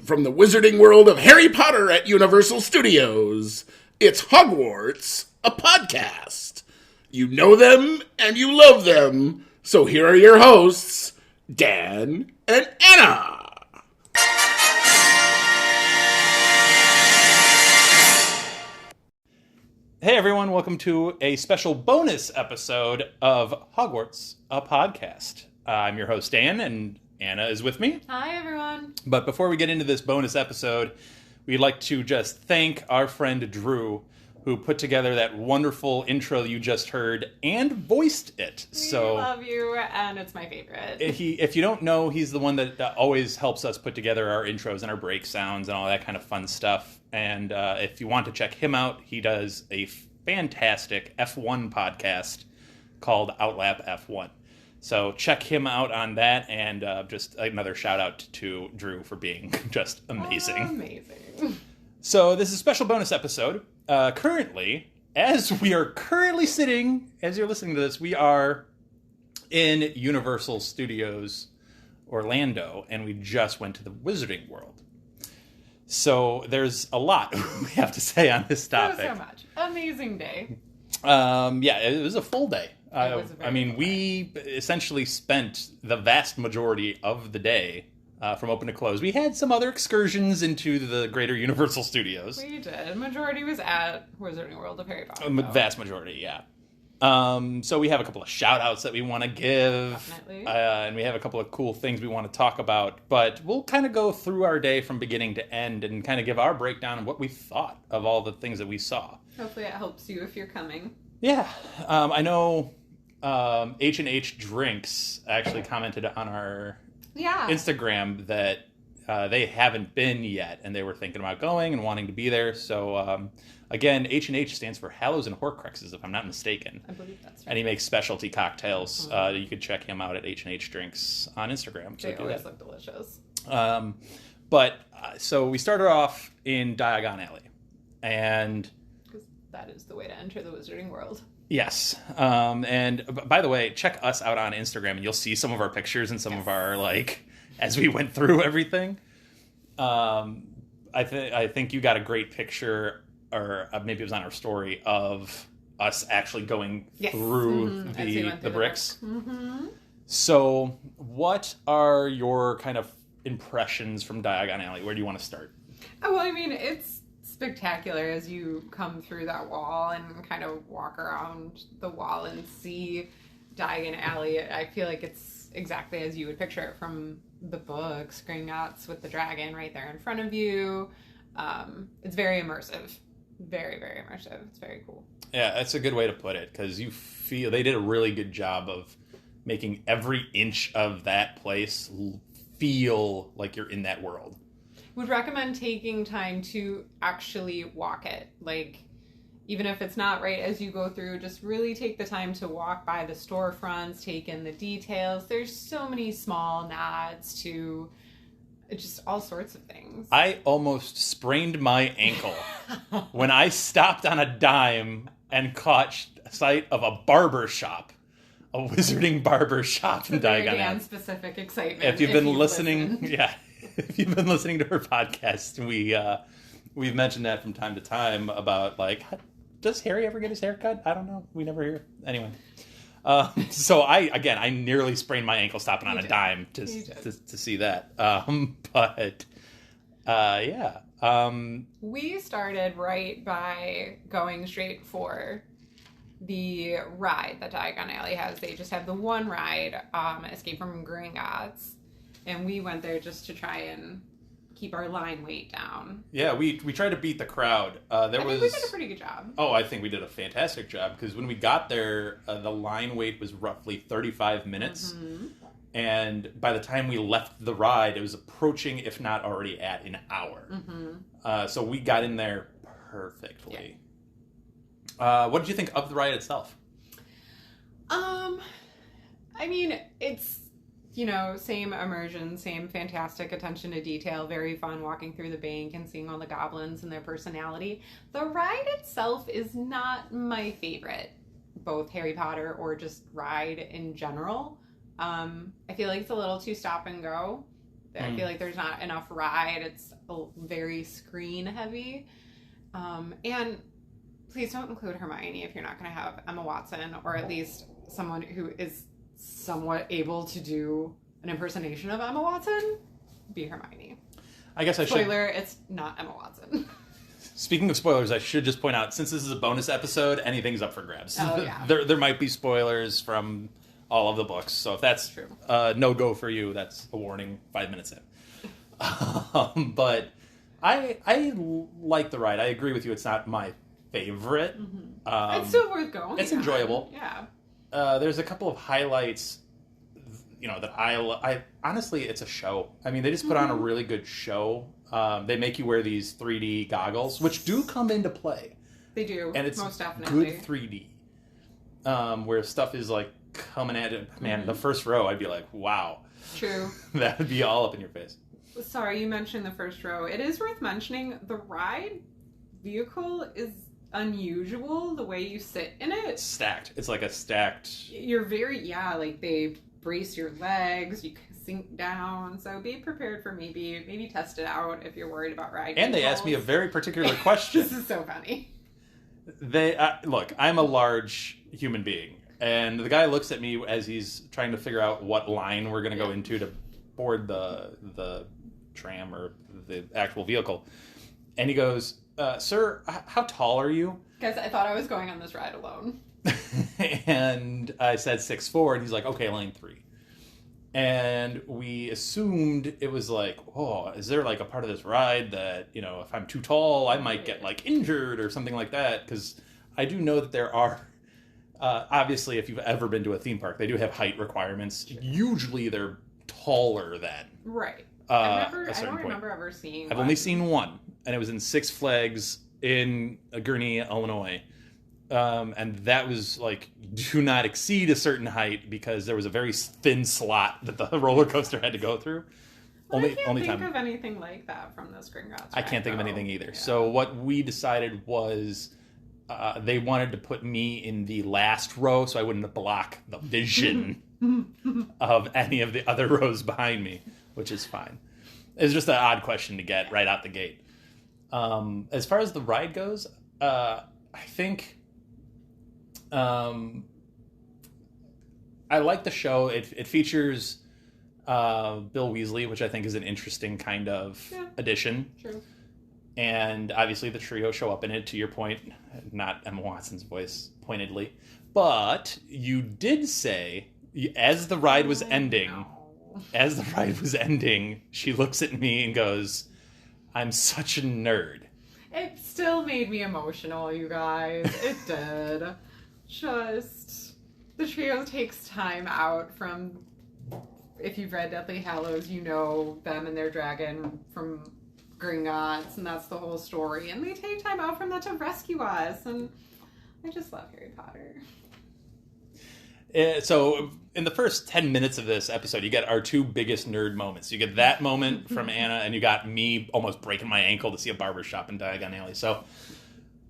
from the wizarding world of Harry Potter at Universal Studios. It's Hogwarts, a podcast. You know them and you love them. So here are your hosts, Dan and Anna. Hey everyone, welcome to a special bonus episode of Hogwarts, a podcast. I'm your host Dan, and Anna is with me. Hi everyone. But before we get into this bonus episode, we'd like to just thank our friend Drew, who put together that wonderful intro you just heard and voiced it. We love you, and it's my favorite. If you don't know, he's the one that always helps us put together our intros and our break sounds and all that kind of fun stuff. And if you want to check him out, he does a fantastic F1 podcast called Outlap F1. So check him out on that, and just another shout out to Drew for being just amazing. Amazing. So this is a special bonus episode. Currently, as we are currently sitting, as you're listening to this, we are in Universal Studios Orlando, and we just went to the Wizarding World. So there's a lot we have to say on this topic. So much. Amazing day. Yeah, it was a full day. We essentially spent the vast majority of the day from open to close. We had some other excursions into the greater Universal Studios. We did. Majority was at Wizarding World of Harry Potter. Vast majority, yeah. So we have a couple of shout outs that we want to give. Definitely. And we have a couple of cool things we want to talk about. But we'll kind of go through our day from beginning to end and kind of give our breakdown of what we thought of all the things that we saw. Hopefully it helps you if you're coming. Yeah. I know H&H Drinks actually commented on our Instagram that they haven't been yet, and they were thinking about going and wanting to be there. So, again, H&H stands for Hallows and Horcruxes, if I'm not mistaken. I believe that's right. And he makes specialty cocktails. You could check him out at H&H Drinks on Instagram. They always look delicious. So we started off in Diagon Alley. And Because that is the way to enter the Wizarding World. yes. And by the way, check us out on Instagram, and you'll see some of our pictures and some of our, as we went through everything. I think you got a great picture, or maybe it was on our story, of us actually going through the bricks. Mm-hmm. So what are your kind of impressions from Diagon Alley? Where do you want to start? Oh, well, I mean, it's spectacular as you come through that wall and kind of walk around the wall and see Diagon Alley. I feel like it's exactly as you would picture it from the books. Gringotts with the dragon right there in front of you. It's very immersive. Very, very immersive. It's very cool. Yeah, that's a good way to put it, because you feel they did a really good job of making every inch of that place feel like you're in that world. Would recommend taking time to actually walk it. Even if it's not right as you go through, just really take the time to walk by the storefronts, take in the details. There's so many small nods to just all sorts of things. I almost sprained my ankle when I stopped on a dime and caught sight of a barber shop, a wizarding barber shop in Diagon Alley. Specific excitement. If you've been listening, if you've been listening to her podcast, we've mentioned that from time to time about does Harry ever get his hair cut? I don't know. We never hear. Anyway. So I nearly sprained my ankle stopping on a dime to see that. We started right by going straight for the ride that Diagon Alley has. They just have the one ride, Escape from Gringotts, and we went there just to try and keep our line weight down. Yeah, we tried to beat the crowd. I think we did a pretty good job. Oh, I think we did a fantastic job, because when we got there, the line wait was roughly 35 minutes. Mm-hmm. And by the time we left the ride, it was approaching, if not already at, an hour. Mm-hmm. So we got in there perfectly. Yeah. What did you think of the ride itself? I mean, it's, same immersion, same fantastic attention to detail, very fun walking through the bank and seeing all the goblins and their personality. The ride itself is not my favorite, both Harry Potter or just ride in general. I feel like it's a little too stop and go. I feel like there's not enough ride. It's very screen heavy. And please don't include Hermione if you're not going to have Emma Watson, or at least someone who is somewhat able to do an impersonation of Emma Watson. Be Hermione. I guess I should. Spoiler, it's not Emma Watson. Speaking of spoilers, I should just point out, since this is a bonus episode, anything's up for grabs. Oh, yeah. There might be spoilers from all of the books, so if that's True. No-go for you, that's a warning 5 minutes in. But I like the ride. I agree with you, it's not my favorite. It's still worth going. It's enjoyable. Yeah. There's a couple of highlights, that I honestly, it's a show. I mean, they just put on a really good show. They make you wear these 3D goggles, which do come into play. They do, and it's most definitely. good 3D, where stuff is like coming at it. Man, the first row, I'd be like, wow. True. That would be all up in your face. Sorry, you mentioned the first row. It is worth mentioning the ride vehicle is unusual, the way you sit in it. It's stacked. It's like a stacked... You're like they brace your legs, you can sink down, so be prepared for maybe test it out if you're worried about ride And they asked me a very particular question. This is so funny. Look, I'm a large human being, and the guy looks at me as he's trying to figure out what line we're going to go into to board the tram or the actual vehicle, and he goes, sir, how tall are you? Guys, I thought I was going on this ride alone. And I said 6'4", and he's like, okay, lane 3. And we assumed it was like, oh, is there like a part of this ride that, if I'm too tall, I might get like injured or something like that? Because I do know that there are, obviously, if you've ever been to a theme park, they do have height requirements. Sure. Usually they're taller than. Right. I don't remember ever seeing I've only seen one, and it was in Six Flags in Gurnee, Illinois. And that was like, do not exceed a certain height, because there was a very thin slot that the roller coaster had to go through. I can't think of anything like that from this Gringotts ride. I can't think of anything either. Yeah. So what we decided was they wanted to put me in the last row so I wouldn't block the vision of any of the other rows behind me, which is fine. It's just an odd question to get right out the gate. As far as the ride goes, I think... I like the show. It features Bill Weasley, which I think is an interesting kind of addition. True. And obviously the trio show up in it, to your point, not Emma Watson's voice pointedly. But you did say, as the ride was ending, she looks at me and goes, I'm such a nerd. It still made me emotional, you guys. It did. Just, the trio takes time out from, if you've read Deathly Hallows, you know them and their dragon from Gringotts, and that's the whole story. And they take time out from that to rescue us, and I just love Harry Potter. So, in the first 10 minutes of this episode, you get our two biggest nerd moments. You get that moment from Anna, and you got me almost breaking my ankle to see a barbershop in Diagon Alley. So,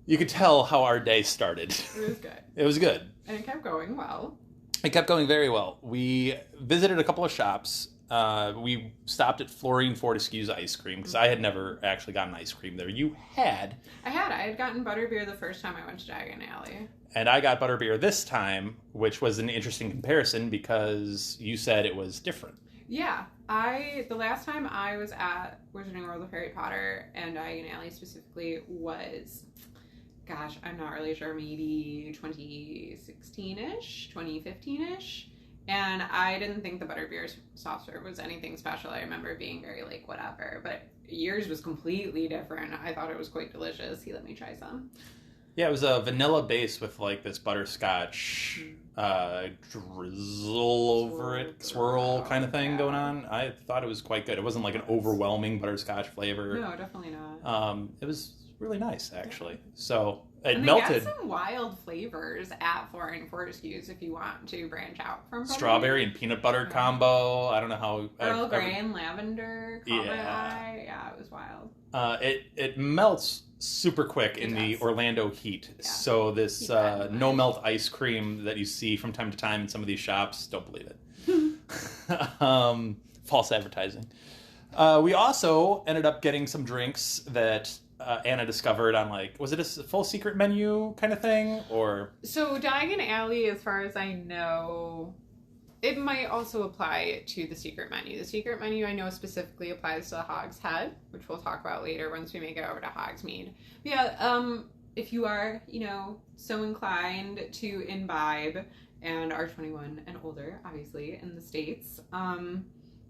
you could tell how our day started. It was good. It was good. And it kept going well. It kept going very well. We visited a couple of shops. We stopped at Florine Fortescue's ice cream, because I had never actually gotten ice cream there. You had. I had gotten butterbeer the first time I went to Diagon Alley. And I got butterbeer this time, which was an interesting comparison because you said it was different. Yeah. The last time I was at Wizarding World of Harry Potter, and Diagon Alley specifically, was, gosh, I'm not really sure, maybe 2016-ish, 2015-ish. And I didn't think the butterbeer soft serve was anything special. I remember being very like, whatever. But yours was completely different. I thought it was quite delicious. He let me try some. Yeah, it was a vanilla base with like this butterscotch drizzle over it, swirl kind of thing going on. I thought it was quite good. It wasn't like an overwhelming butterscotch flavor. No, definitely not. It was really nice, actually. So it and melted. They got some wild flavors at Florine Fortescue's if you want to branch out from strawberry and peanut butter combo. I don't know how. Earl Grey and lavender. Caught my eye. Yeah, it was wild. It melts super quick in the Orlando heat. Yeah. So this no melt ice cream that you see from time to time in some of these shops, don't believe it. False advertising. We also ended up getting some drinks that Anna discovered on, like, was it a full secret menu kind of thing, or? So Diagon Alley, as far as I know, it might also apply to the secret menu. The secret menu I know specifically applies to the Hog's Head, which we'll talk about later once we make it over to Hogsmeade. But yeah, if you are, so inclined to imbibe and are 21 and older, obviously, in the States,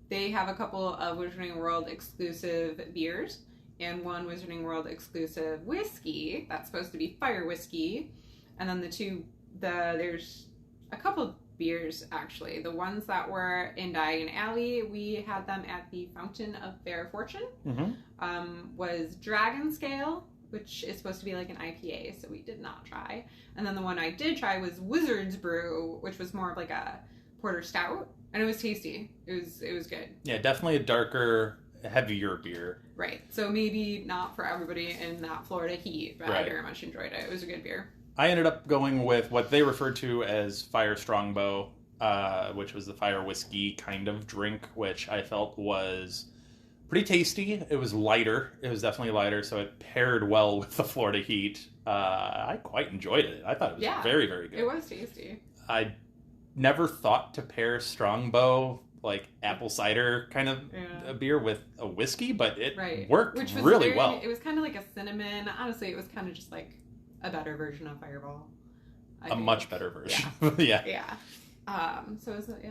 they have a couple of Wizarding World exclusive beers and one Wizarding World exclusive whiskey. That's supposed to be fire whiskey. And then there's a couple beers, actually. The ones that were in Diagon Alley, we had them at the Fountain of Fair Fortune. Was Dragon Scale, which is supposed to be like an IPA, so we did not try. And then the one I did try was Wizard's Brew, which was more of like a porter stout, and it was tasty. It was good. Yeah, definitely a darker, heavier beer. Right. So maybe not for everybody in that Florida heat, but Right. I very much enjoyed it. It was a good beer. I ended up going with what they referred to as Fire Strongbow, which was the fire whiskey kind of drink, which I felt was pretty tasty. It was lighter. It was definitely lighter, so it paired well with the Florida heat. I quite enjoyed it. I thought it was very, very good. It was tasty. I never thought to pair Strongbow, like apple cider kind of a beer, with a whiskey, but it worked really well. It was kind of like a cinnamon. Honestly, it was kind of just like a better version of Fireball. A much better version. Yeah. Yeah. So is it,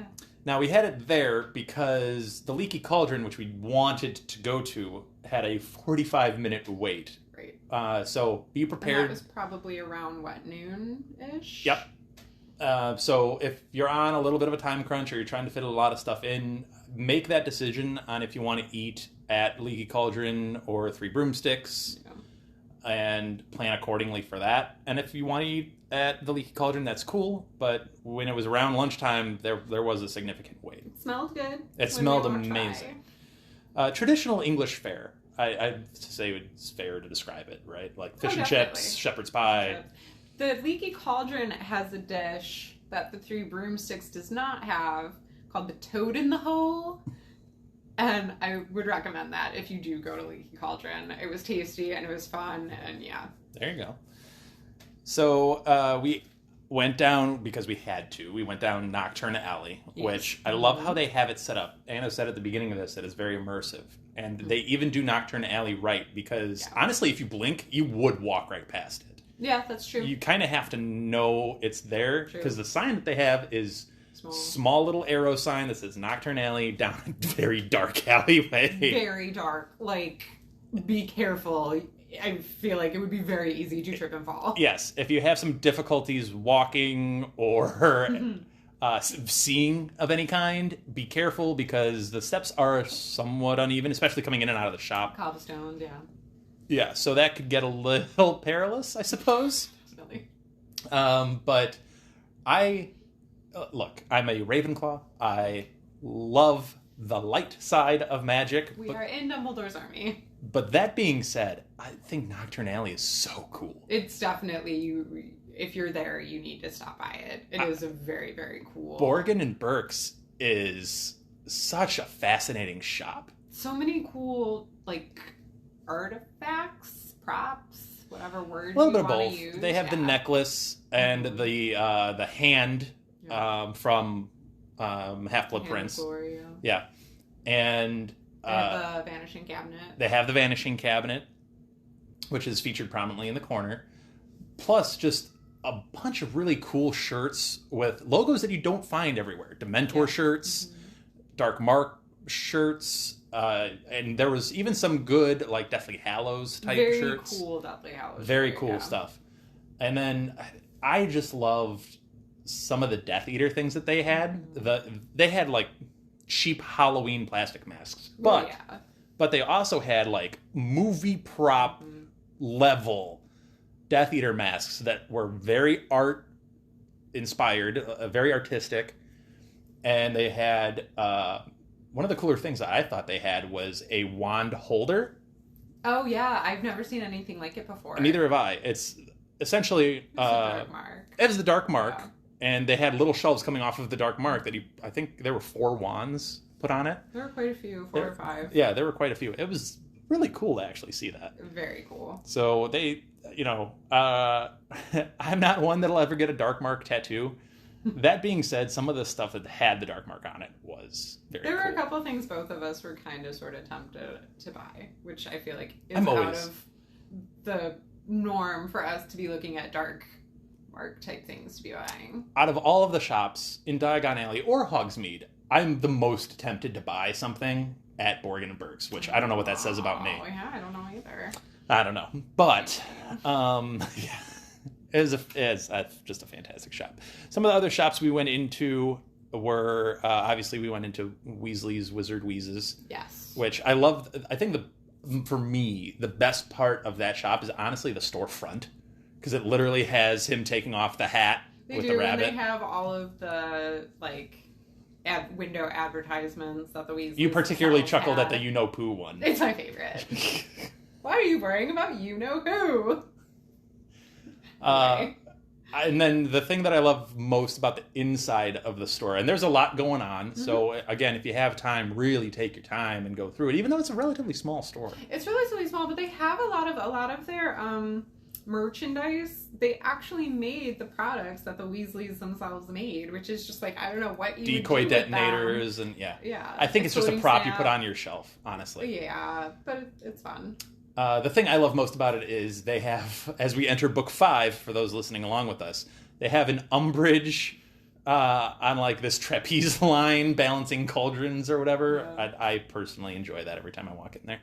Now, we had it there because the Leaky Cauldron, which we wanted to go to, had a 45-minute wait. Right. So be prepared. And that was probably around, noon-ish? Yep. So if you're on a little bit of a time crunch or you're trying to fit a lot of stuff in, make that decision on if you want to eat at Leaky Cauldron or Three Broomsticks, and plan accordingly for that. And if you want to eat at the Leaky Cauldron, that's cool. But when it was around lunchtime, there was a significant wait. It smelled good. It smelled amazing. Traditional English fare. I'd say it's fair to describe it, right? Like fish and chips, shepherd's pie. The Leaky Cauldron has a dish that the Three Broomsticks does not have called the Toad in the Hole. And I would recommend that if you do go to Leaky Cauldron. It was tasty and it was fun, and yeah. There you go. So we went down, because we had to, we went down Nocturne Alley, which I love how they have it set up. Anna said at the beginning of this that it's very immersive. And they even do Nocturne Alley right, because honestly, if you blink, you would walk right past it. Yeah, that's true. You kind of have to know it's there, because the sign that they have is small little arrow sign that says Nocturne Alley down a very dark alleyway. Very dark. Like, be careful. I feel like it would be very easy to trip and fall. Yes, if you have some difficulties walking or seeing of any kind, be careful, because the steps are somewhat uneven, especially coming in and out of the shop. Cobblestones, yeah. Yeah, so that could get a little perilous, I suppose. Definitely. But look, I'm a Ravenclaw. I love the light side of magic. We are in Dumbledore's army. But that being said, I think Nocturne Alley is so cool. It's definitely, if you're there, you need to stop by it. It is a very, very cool. Borgin and Burke's is such a fascinating shop. So many cool, like, artifacts, props, whatever word you want to use. They have the necklace and the hand from Half-Blood Prince. Glory, yeah. And they have the Vanishing Cabinet. They have the Vanishing Cabinet, which is featured prominently in the corner. Plus, just a bunch of really cool shirts with logos that you don't find everywhere. Dementor shirts, Dark Mark shirts, and there was even some good, like, Deathly Hallows type shirts. Very cool Deathly Hallows. Very cool stuff. And then I just loved some of the Death Eater things that they had. They had, like, cheap Halloween plastic masks. But they also had, like, movie prop level Death Eater masks that were very art inspired, very artistic. And they had one of the cooler things that I thought they had was a wand holder. Oh yeah, I've never seen anything like it before. Neither have I. It's essentially the Dark Mark. It was the Dark Mark, and they had little shelves coming off of the Dark Mark that I think there were 4 wands put on it. There were quite a few, 4 or 5. Yeah, there were quite a few. It was really cool to actually see that. Very cool. So they, I'm not one that'll ever get a Dark Mark tattoo. That being said, some of the stuff that had the Dark Mark on it was very cool. There were a couple things both of us were kind of sort of tempted to buy, which I feel like is I'm out always- of the norm for us to be looking at Dark Mark type things to be buying. Out of all of the shops in Diagon Alley or Hogsmeade, I'm the most tempted to buy something at Borgin and Burke's, which I don't know what that says about me. Oh, yeah, I don't know either. I don't know. But, yeah. It's just a fantastic shop. Some of the other shops we went into were, obviously we went into Weasley's Wizard Wheezes. Yes. Which I love. I think for me, the best part of that shop is honestly the storefront. Because it literally has him taking off the hat with the rabbit. They have all of the, window advertisements that the Weasleys You particularly themselves chuckled at had. the You Know Pooh one. It's my favorite. Why are you worrying about you know who? Okay. And then the thing that I love most about the inside of the store, and there's a lot going on, so again, if you have time, really take your time and go through it, even though it's a relatively small store. It's relatively small, but they have a lot of their merchandise. They actually made the products that the Weasleys themselves made, which is just I don't know what you Decoy would do with detonators them. and Yeah. I think it's just a prop you snap. put on your shelf, honestly. Yeah, but it's fun. The thing I love most about it is they have, as we enter book 5, for those listening along with us, they have an Umbridge on this trapeze line balancing cauldrons or whatever. Yeah. I personally enjoy that every time I walk in there.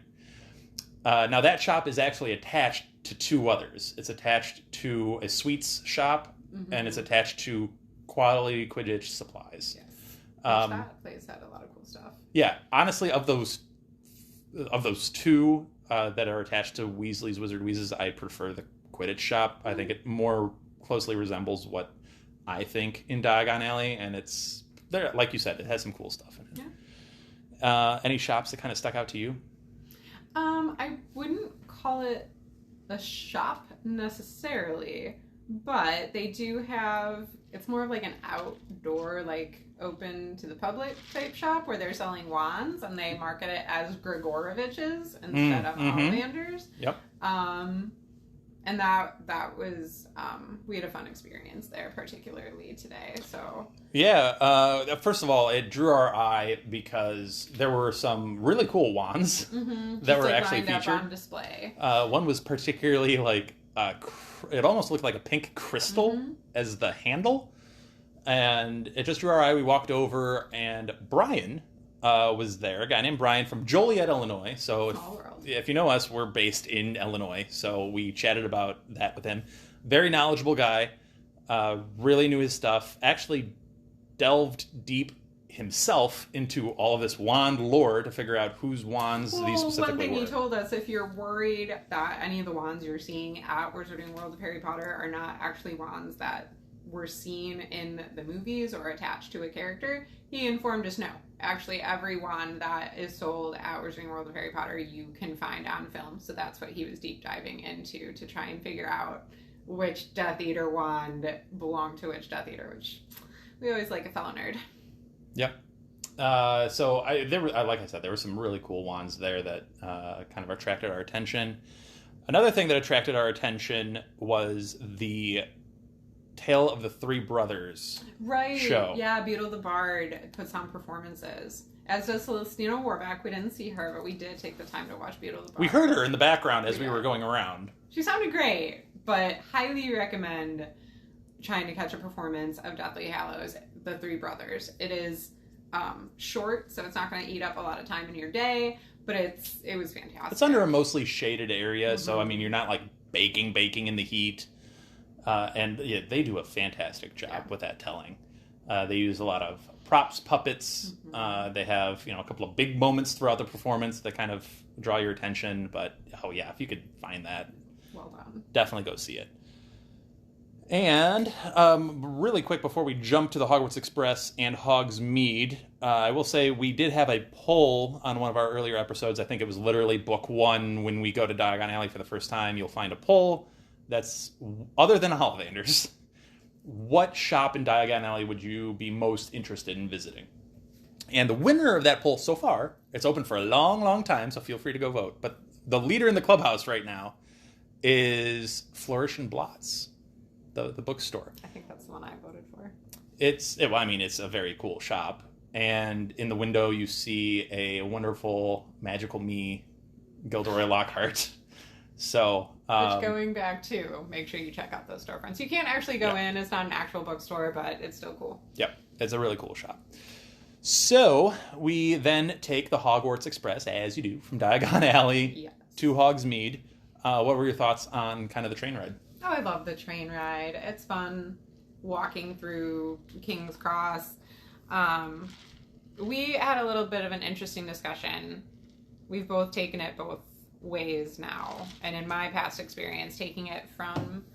Now that shop is actually attached to 2 others. It's attached to a sweets shop and it's attached to Quality Quidditch Supplies. Yes. That place had a lot of cool stuff. Yeah, honestly, of those 2 that are attached to Weasley's Wizard Wheezes, I prefer the Quidditch shop. I think it more closely resembles what I think in Diagon Alley, and it's there, like you said, it has some cool stuff in it. Yeah. Any shops that kind of stuck out to you? I wouldn't call it a shop necessarily, but they do have, it's more of an outdoor, open to the public type shop where they're selling wands and they market it as Gregorovich's instead of Ollivanders. Yep. And that was, we had a fun experience there, particularly today, so. Yeah, first of all, it drew our eye because there were some really cool wands that were actually lined up featured. on display. One was particularly it almost looked like a pink crystal as the handle. And it just drew our eye. We walked over, and Brian was there, a guy named Brian from Joliet, Illinois. So Small world. if you know us, we're based in Illinois. So we chatted about that with him. Very knowledgeable guy. Really knew his stuff. Actually delved deep himself into all of this wand lore to figure out whose wands these specifically one thing were. he told us, if you're worried that any of the wands you're seeing at Wizarding World of Harry Potter are not actually wands that were seen in the movies or attached to a character, he informed us no. Actually, every wand that is sold at Wizarding World of Harry Potter you can find on film. So that's what he was deep diving into to try and figure out which Death Eater wand belonged to which Death Eater, which we always like a fellow nerd. Yep. So like I said, there were some really cool wands there that kind of attracted our attention. Another thing that attracted our attention was the Tale of the Three Brothers show. Yeah, Beetle the Bard puts on performances. As does Celestina Warbeck. We didn't see her, but we did take the time to watch Beetle the Bard. We heard her in the background as we were going around. She sounded great, but highly recommend trying to catch a performance of Deathly Hallows, The Three Brothers. It is short, so it's not going to eat up a lot of time in your day, but it was fantastic. It's under a mostly shaded area, so I mean, you're not baking in the heat. And yeah, they do a fantastic job with that telling. They use a lot of props, puppets. They have a couple of big moments throughout the performance that kind of draw your attention. But oh yeah, if you could find that, well done. Definitely go see it. And really quick before we jump to the Hogwarts Express and Hogsmeade, I will say we did have a poll on one of our earlier episodes. I think it was literally book 1 when we go to Diagon Alley for the first time. You'll find a poll that's other than Ollivanders. What shop in Diagon Alley would you be most interested in visiting? And the winner of that poll so far, it's open for a long, long time, so feel free to go vote. But the leader in the clubhouse right now is Flourish and Blots, the bookstore. I think that's the one I voted for. It's a very cool shop. And in the window, you see a wonderful Magical Me Gilderoy Lockhart. So, Which, going back to, make sure you check out those storefronts. You can't actually go in. It's not an actual bookstore, but it's still cool. Yep, it's a really cool shop. So we then take the Hogwarts Express, as you do, from Diagon Alley to Hogsmeade. What were your thoughts on kind of the train ride? Oh, I love the train ride. It's fun walking through King's Cross. We had a little bit of an interesting discussion. We've both taken it both ways now. And in my past experience, taking it from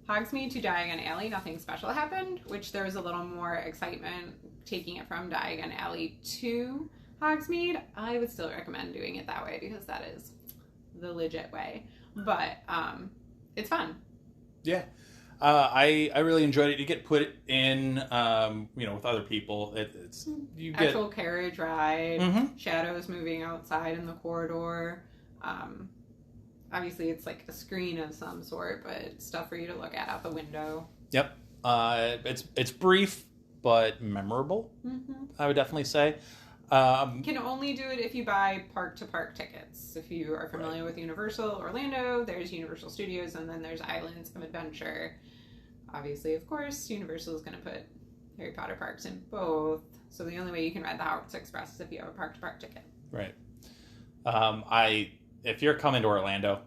Hogsmeade to Diagon Alley, nothing special happened, which there was a little more excitement taking it from Diagon Alley to Hogsmeade. I would still recommend doing it that way because that is the legit way. But it's fun. Yeah. I really enjoyed it. You get put in, with other people. You get actual carriage ride, shadows moving outside in the corridor. Obviously, it's like a screen of some sort, but stuff for you to look at out the window. Yep. It's brief but memorable. I would definitely say. Can only do it if you buy park-to-park tickets. If you are familiar with Universal Orlando, there's Universal Studios, and then there's Islands of Adventure. Obviously, of course, Universal is going to put Harry Potter parks in both. So the only way you can ride the Hogwarts Express is if you have a park-to-park ticket. Right. If you're coming to Orlando,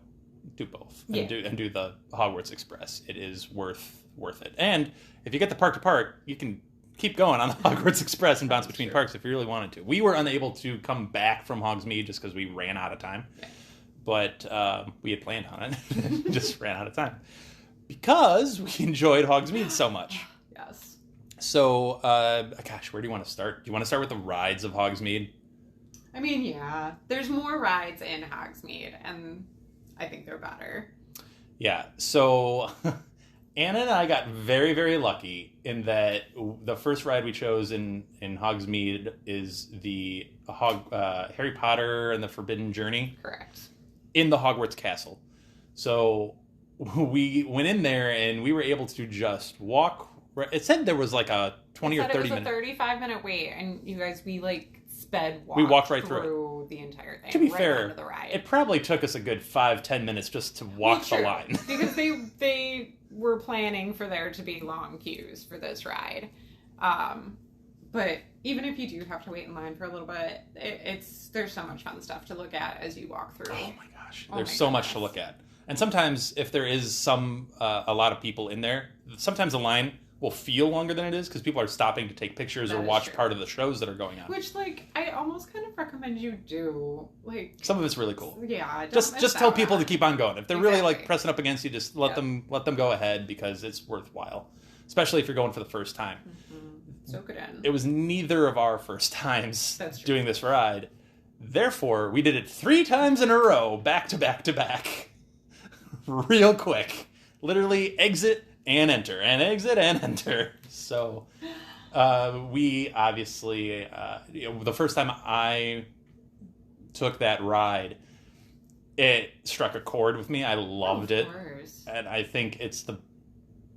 do both and do the Hogwarts Express. It is worth it. And if you get the park-to-park, you can keep going on the Hogwarts Express and bounce between parks if you really wanted to. We were unable to come back from Hogsmeade just because we ran out of time. Yeah. But we had planned on it. Just ran out of time. Because we enjoyed Hogsmeade so much. Yes. So, where do you want to start? Do you want to start with the rides of Hogsmeade? I mean, yeah. There's more rides in Hogsmeade, and I think they're better. Yeah. So... Anna and I got very, very lucky in that the first ride we chose in Hogsmeade is the Harry Potter and the Forbidden Journey. Correct. In the Hogwarts Castle. So we went in there and we were able to just walk. It said there was like a 20 or 30 minute. It was a 35-minute wait, and you guys, we we walked right through the entire thing. To be right fair, the ride. It probably took us a good 5-10 minutes just to walk the line. Because they were planning for there to be long queues for this ride. But even if you do have to wait in line for a little bit, there's so much fun stuff to look at as you walk through. Oh my gosh, there's so much to look at. And sometimes if there is a lot of people in there, sometimes the line will feel longer than it is because people are stopping to take pictures or watch part of the shows that are going on. Which, I almost kind of recommend you do. Some of it's really cool. Yeah, just tell people to keep on going. If they're really pressing up against you, just let them go ahead because it's worthwhile, especially if you're going for the first time. So good. It was neither of our first times doing this ride. Therefore, we did it 3 times in a row, back to back to back, real quick. Literally exit and enter, and exit and enter. So we obviously, the first time I took that ride, it struck a chord with me. I loved it. And I think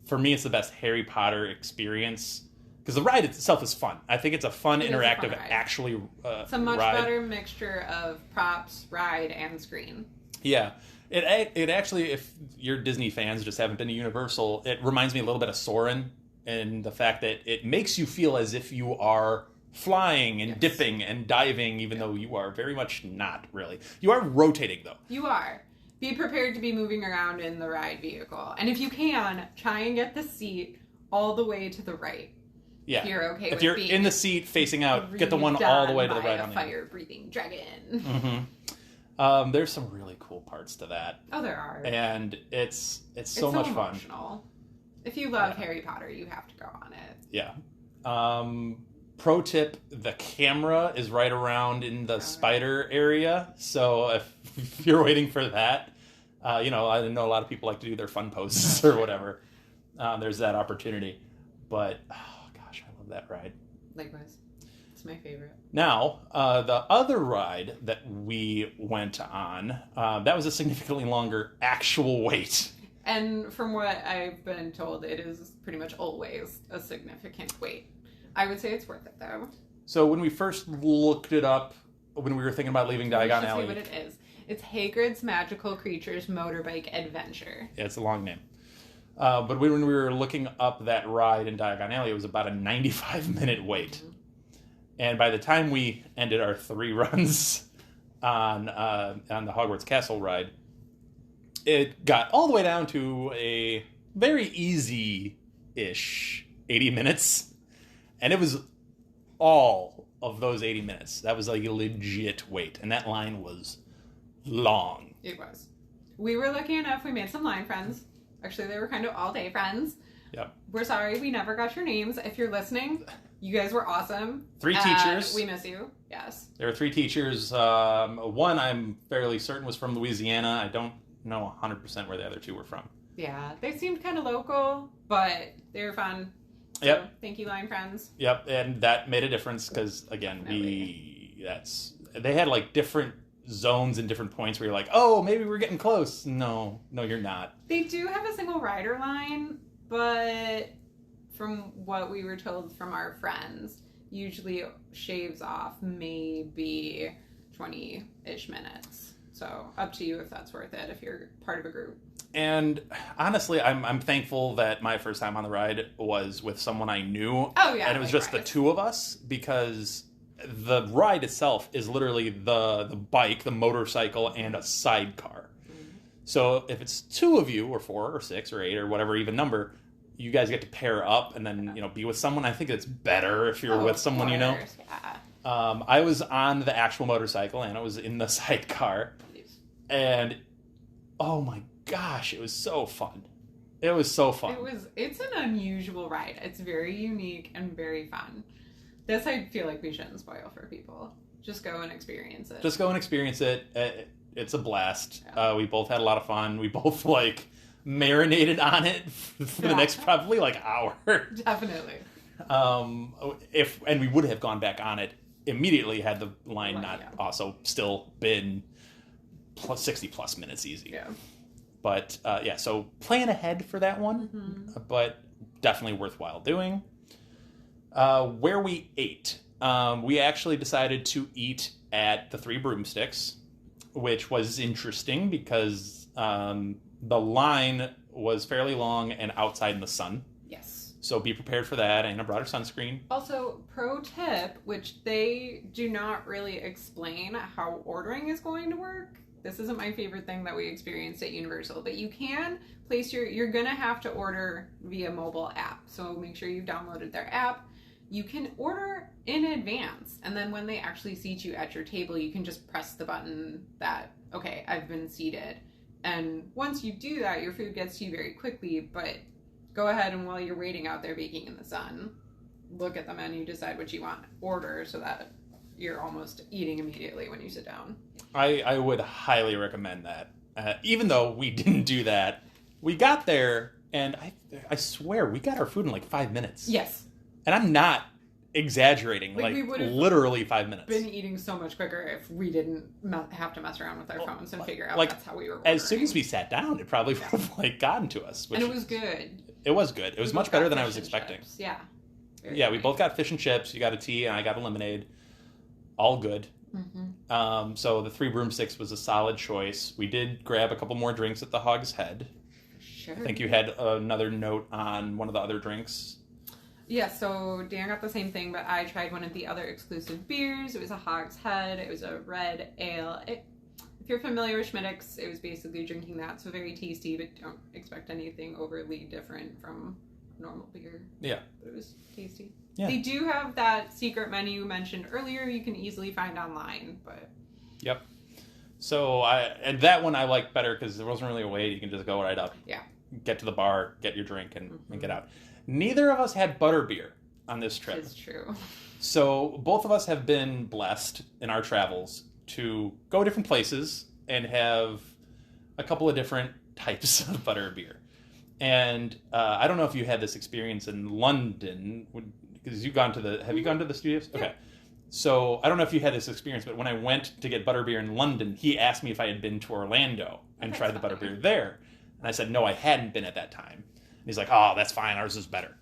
for me, it's the best Harry Potter experience. Because the ride itself is fun. I think it's a fun, interactive, actually it's a much better mixture of props, ride, and screen. Yeah. It actually, if you're Disney fans, just haven't been to Universal, it reminds me a little bit of Soarin' and the fact that it makes you feel as if you are flying and dipping and diving, even though you are very much not, really. You are rotating, though. You are. Be prepared to be moving around in the ride vehicle. And if you can, try and get the seat all the way to the right. Yeah. If you're okay if you're in the seat facing out, get the one all the way to the right on the fire-breathing dragon. Mm-hmm. There's some really cool parts to that. Oh, there are. And it's so much fun. If you love Harry Potter, you have to go on it. Yeah. Pro tip, the camera is right around in the spider area. So if you're waiting for that, I know a lot of people like to do their fun poses or whatever. There's that opportunity. But, oh gosh, I love that ride. Likewise. It's my favorite. Now, the other ride that we went on, that was a significantly longer actual wait. And from what I've been told, it is pretty much always a significant wait. I would say it's worth it, though. So when we first looked it up, when we were thinking about leaving Diagon Alley... Say what it is. It's Hagrid's Magical Creatures Motorbike Adventure. Yeah, it's a long name. But when we were looking up that ride in Diagon Alley, it was about a 95-minute wait. Mm-hmm. And by the time we ended our 3 runs on the Hogwarts Castle ride, it got all the way down to a very easy-ish 80 minutes. And it was all of those 80 minutes. That was like a legit wait. And that line was long. It was. We were lucky enough. We made some line friends. Actually, they were kind of all-day friends. Yep. We're sorry we never got your names. If you're listening, you guys were awesome. 3 teachers. We miss you. Yes. There were 3 teachers. One I'm fairly certain was from Louisiana. I don't know 100% where the other 2 were from. Yeah, they seemed kind of local, but they were fun. So, yep. Thank you, line friends. Yep, and that made a difference because, again, they had like different zones and different points where you're like, oh, maybe we're getting close. No, you're not. They do have a single rider line, but from what we were told from our friends, usually shaves off maybe 20-ish minutes. So up to you if that's worth it, if you're part of a group. And honestly, I'm thankful that my first time on the ride was with someone I knew. Oh, yeah. And it was just the 2 of us, because the ride itself is literally the bike, the motorcycle, and a sidecar. Mm-hmm. So if it's 2 of you, or 4, or 6, or 8, or whatever even number, you guys get to pair up and then be with someone. I think it's better if you're with someone you know. Yeah. I was on the actual motorcycle and I was in the sidecar, and oh my gosh, it was so fun. It was so fun. It's an unusual ride. It's very unique and very fun. This I feel like we shouldn't spoil for people. Just go and experience it. It's a blast. Yeah. We both had a lot of fun. We both marinated on it for the next probably hour. Definitely. And we would have gone back on it immediately had the line not also still been 60 plus minutes easy. Yeah. But so plan ahead for that one, but definitely worthwhile doing. Where we ate, we actually decided to eat at the 3 Broomsticks, which was interesting because the line was fairly long and outside in the sun. Yes. So be prepared for that, and I brought a sunscreen. Also, pro tip, which they do not really explain how ordering is going to work. This isn't my favorite thing that we experienced at Universal, but you can place you're going to have to order via mobile app. So make sure you've downloaded their app. You can order in advance, and then when they actually seat you at your table, you can just press the button that, okay, I've been seated. And once you do that, your food gets to you very quickly, but go ahead and while you're waiting out there baking in the sun, look at the menu, decide what you want, order so that you're almost eating immediately when you sit down. I would highly recommend that. Even though we didn't do that, we got there, and I swear, we got our food in 5 minutes. Yes. And I'm not exaggerating, we would've literally 5 minutes. Been eating so much quicker if we didn't have to mess around with our phones and figure out that's how we were ordering. As soon as we sat down, it probably would have gotten to us. And it was good. It was good. It was much better than I was expecting. Chips. Yeah. We both got fish and chips. You got a tea, and I got a lemonade. All good. Mm-hmm. So the 3 Broomsticks was a solid choice. We did grab a couple more drinks at the Hog's Head. Sure. I think you had another note on one of the other drinks. Yeah, so Dan got the same thing, but I tried one of the other exclusive beers. It was a Hog's Head. It was a red ale. If you're familiar with Schmittix, it was basically drinking that. So very tasty, but don't expect anything overly different from normal beer. Yeah. But it was tasty. Yeah. They do have that secret menu mentioned earlier you can easily find online, but... Yep. So, and that one I liked better because there wasn't really a wait. You can just go right up. Yeah. Get to the bar, get your drink, and get out. Neither of us had butterbeer on this trip. It's true. So both of us have been blessed in our travels to go different places and have a couple of different types of butterbeer. And I don't know if you had this experience in London, because have you gone to the studios? Yeah. Okay. So I don't know if you had this experience, but when I went to get butterbeer in London, he asked me if I had been to Orlando and tried the butterbeer there. And I said, no, I hadn't been at that time. And he's like, oh, that's fine. Ours is better.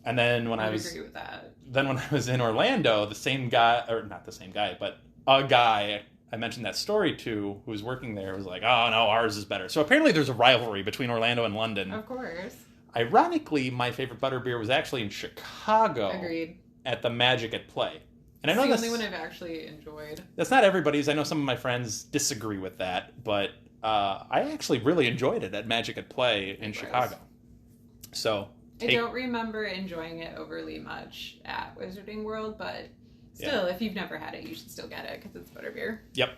And then when I agree with that. Then when I was in Orlando, the same guy, or not the same guy, but a guy I mentioned that story to who was working there was like, oh, no, ours is better. So apparently there's a rivalry between Orlando and London. Of course. Ironically, my favorite butterbeer was actually in Chicago. Agreed. At the Magic at Play. And I know that's the only one I've actually enjoyed. That's not everybody's. I know some of my friends disagree with that, but I actually really enjoyed it at Magic at Play in Chicago. So I don't remember enjoying it overly much at Wizarding World, but still, if you've never had it, you should still get it because it's butterbeer. Yep.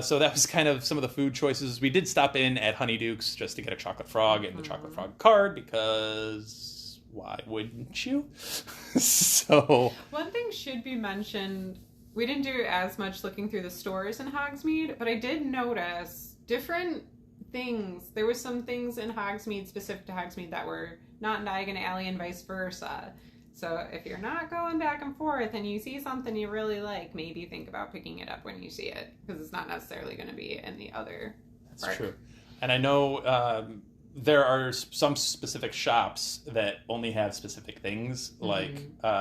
So that was kind of some of the food choices. We did stop in at Honeyduke's just to get a chocolate frog and the chocolate frog card because why wouldn't you? So one thing should be mentioned. We didn't do as much looking through the stores in Hogsmeade, but I did notice different things. There were some things in Hogsmeade specific to Hogsmeade that were not in Diagon Alley and vice versa. So if you're not going back and forth and you see something you really like, maybe think about picking it up when you see it, because it's not necessarily going to be in the other That's true. And I know there are some specific shops that only have specific things. Like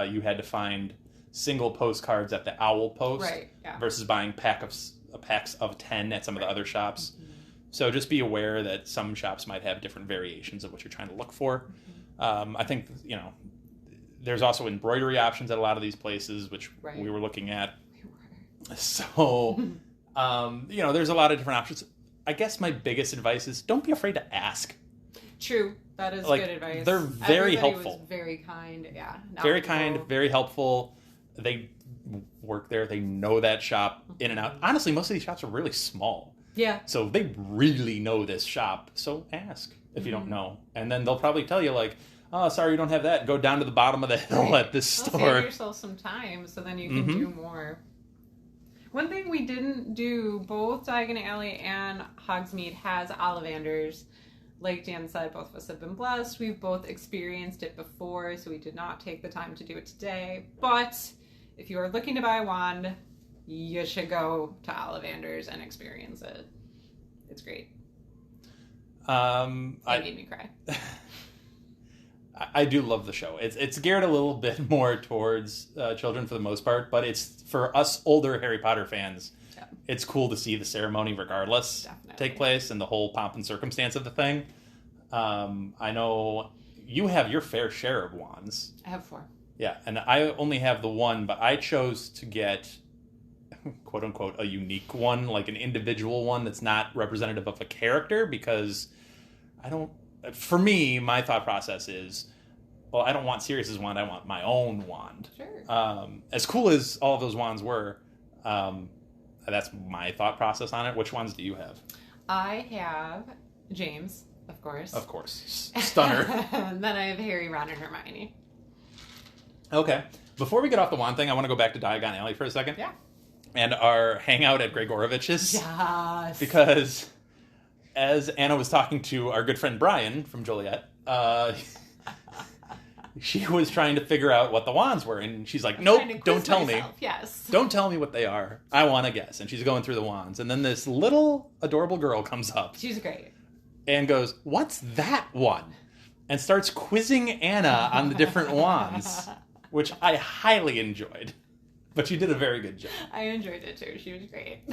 you had to find single postcards at the Owl Post versus buying packs of 10 at some of the other shops. So just be aware that some shops might have different variations of what you're trying to look for. I think, there's also embroidery options at a lot of these places, which we were looking at. So, there's a lot of different options. I guess my biggest advice is don't be afraid to ask. True. That is good advice. They're very helpful. Was very kind, Very kind, very helpful. They work there. They know that shop in and out. Honestly, most of these shops are really small. Yeah. So they really know this shop. So ask if you don't know. And then they'll probably tell you, like, oh, sorry, you don't have that. Go down to the bottom of the hill at this store. Save yourself some time so then you can do more. One thing we didn't do, both Diagon Alley and Hogsmeade has Ollivanders. Like Dan said, both of us have been blessed. We've both experienced it before, so we did not take the time to do it today. But if you are looking to buy a wand, you should go to Ollivanders and experience it. It's great. It made me cry. I do love the show. It's geared a little bit more towards children for the most part, but it's for us older Harry Potter fans. Yeah. It's cool to see the ceremony regardless take place and the whole pomp and circumstance of the thing. I know you have your fair share of wands. I have 4. Yeah, and I only have the one, but I chose to get, quote unquote, a unique one, like an individual one that's not representative of a character, because for me, my thought process is, well, I don't want Sirius's wand, I want my own wand. Sure. As cool as all of those wands were, that's my thought process on it. Which ones do you have? I have James, of course. Of course. Stunner. And then I have Harry, Ron, and Hermione. Okay. Before we get off the wand thing, I want to go back to Diagon Alley for a second. Yeah. And our hangout at Gregorovich's. Yes. Because as Anna was talking to our good friend Brian from Joliet, she was trying to figure out what the wands were, and she's like, nope, don't tell me. Yes. Don't tell me what they are. I want to guess. And she's going through the wands. And then this little adorable girl comes up. She's great. And goes, what's that one? And starts quizzing Anna on the different wands, which I highly enjoyed. But you did a very good job. I enjoyed it too. She was great.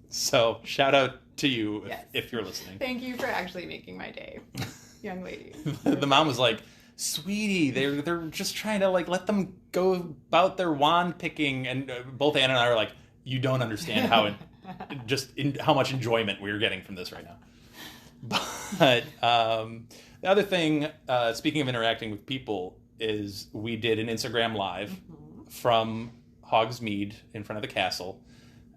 So, shout out to you if you're listening. Thank you for actually making my day, young lady. The mom was like, sweetie, they're just trying to, like, let them go about their wand picking. And both Anna and I are like, you don't understand how how much enjoyment we're getting from this right now. But the other thing, speaking of interacting with people, is we did an Instagram Live from Hogsmeade in front of the castle.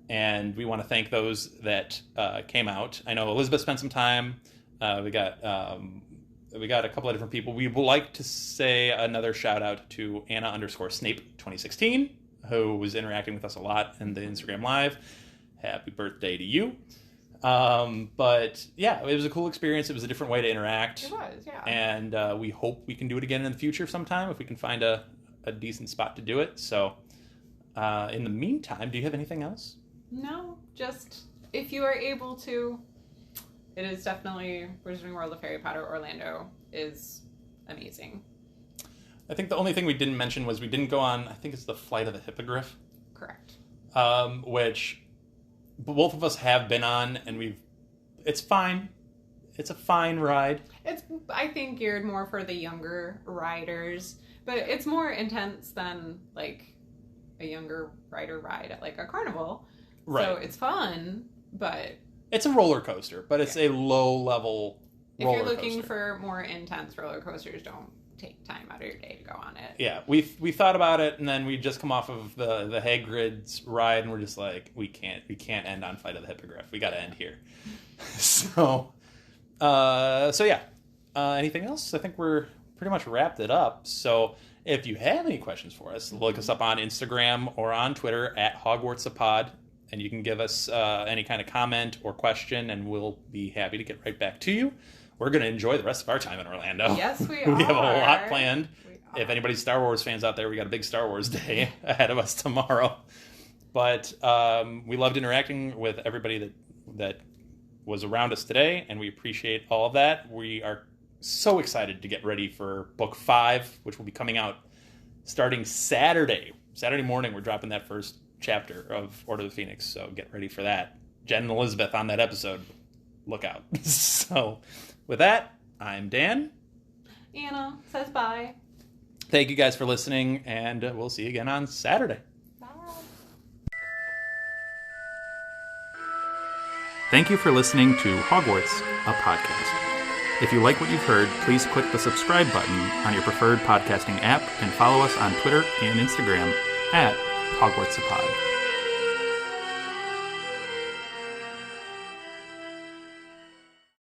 And we want to thank those that came out. I know Elizabeth spent some time. We got a couple of different people. We would like to say another shout out to Anna_Snape 2016, who was interacting with us a lot in the Instagram Live. Happy birthday to you. But yeah, it was a cool experience. It was a different way to interact. It was, yeah. And we hope we can do it again in the future sometime if we can find a decent spot to do it. So In the meantime, do you have anything else? No, just if you are able to, it is definitely Wizarding World of Harry Potter Orlando is amazing. I think the only thing we didn't mention was we didn't go on, I think it's the Flight of the Hippogriff. Correct. Which both of us have been on, and it's fine. It's a fine ride. It's, I think, geared more for the younger riders, but it's more intense than, like, a younger rider ride at, like, a carnival. Right. So it's fun, but... It's a roller coaster, but it's a low-level roller If you're looking coaster. for more intense roller coasters, don't take time out of your day to go on it. Yeah, we thought about it, and then we just come off of the Hagrid's ride, and we're just like, we can't end on Flight of the Hippogriff. We got to end here. So yeah. Anything else? I think we're pretty much wrapped it up. So if you have any questions for us, look us up on Instagram or on Twitter at HogwartsAPod, and you can give us any kind of comment or question, and we'll be happy to get right back to you. We're going to enjoy the rest of our time in Orlando. Yes, we are. We have a lot planned. We If anybody's Star Wars fans out there, we got a big Star Wars day ahead of us tomorrow. But we loved interacting with everybody that was around us today, and we appreciate all of that. We are so excited to get ready for Book 5, which will be coming out starting Saturday. Saturday morning, we're dropping that first chapter of Order of the Phoenix, so get ready for that. Jen and Elizabeth on that episode. Look out. So, with that, I'm Dan. Anna says bye. Thank you guys for listening, and we'll see you again on Saturday. Bye. Thank you for listening to Hogwarts, a podcast. If you like what you've heard, please click the subscribe button on your preferred podcasting app and follow us on Twitter and Instagram at HogwartsAPod.